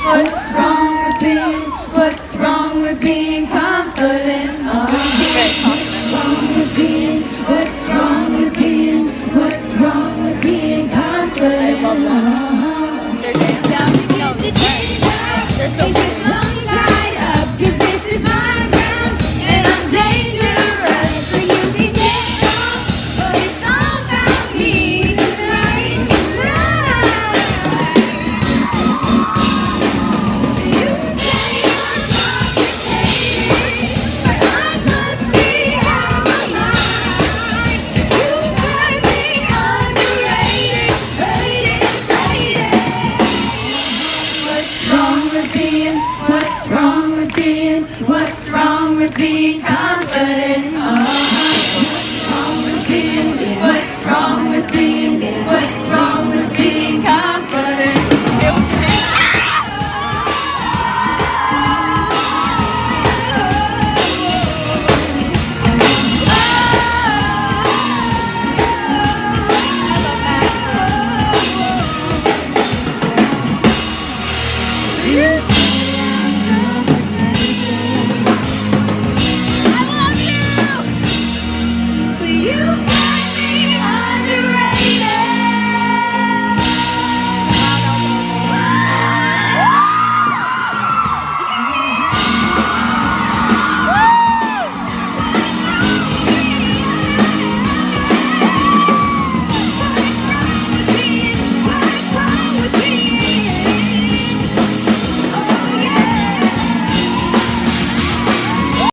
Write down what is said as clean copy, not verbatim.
What's wrong with being? What's wrong with being confident? What's wrong with being? What's wrong with being? What's wrong with being confident? Their dance sound? No, they're so Is it tongue tied up? 'Cause this is my ground and I'm dangerous. So you can get off, but it's all about me tonight. You say I'm complicated, but I must be out of my mind. You find me underrated, rated. What's wrong with being? What's wrong with being? What's wrong with being confident?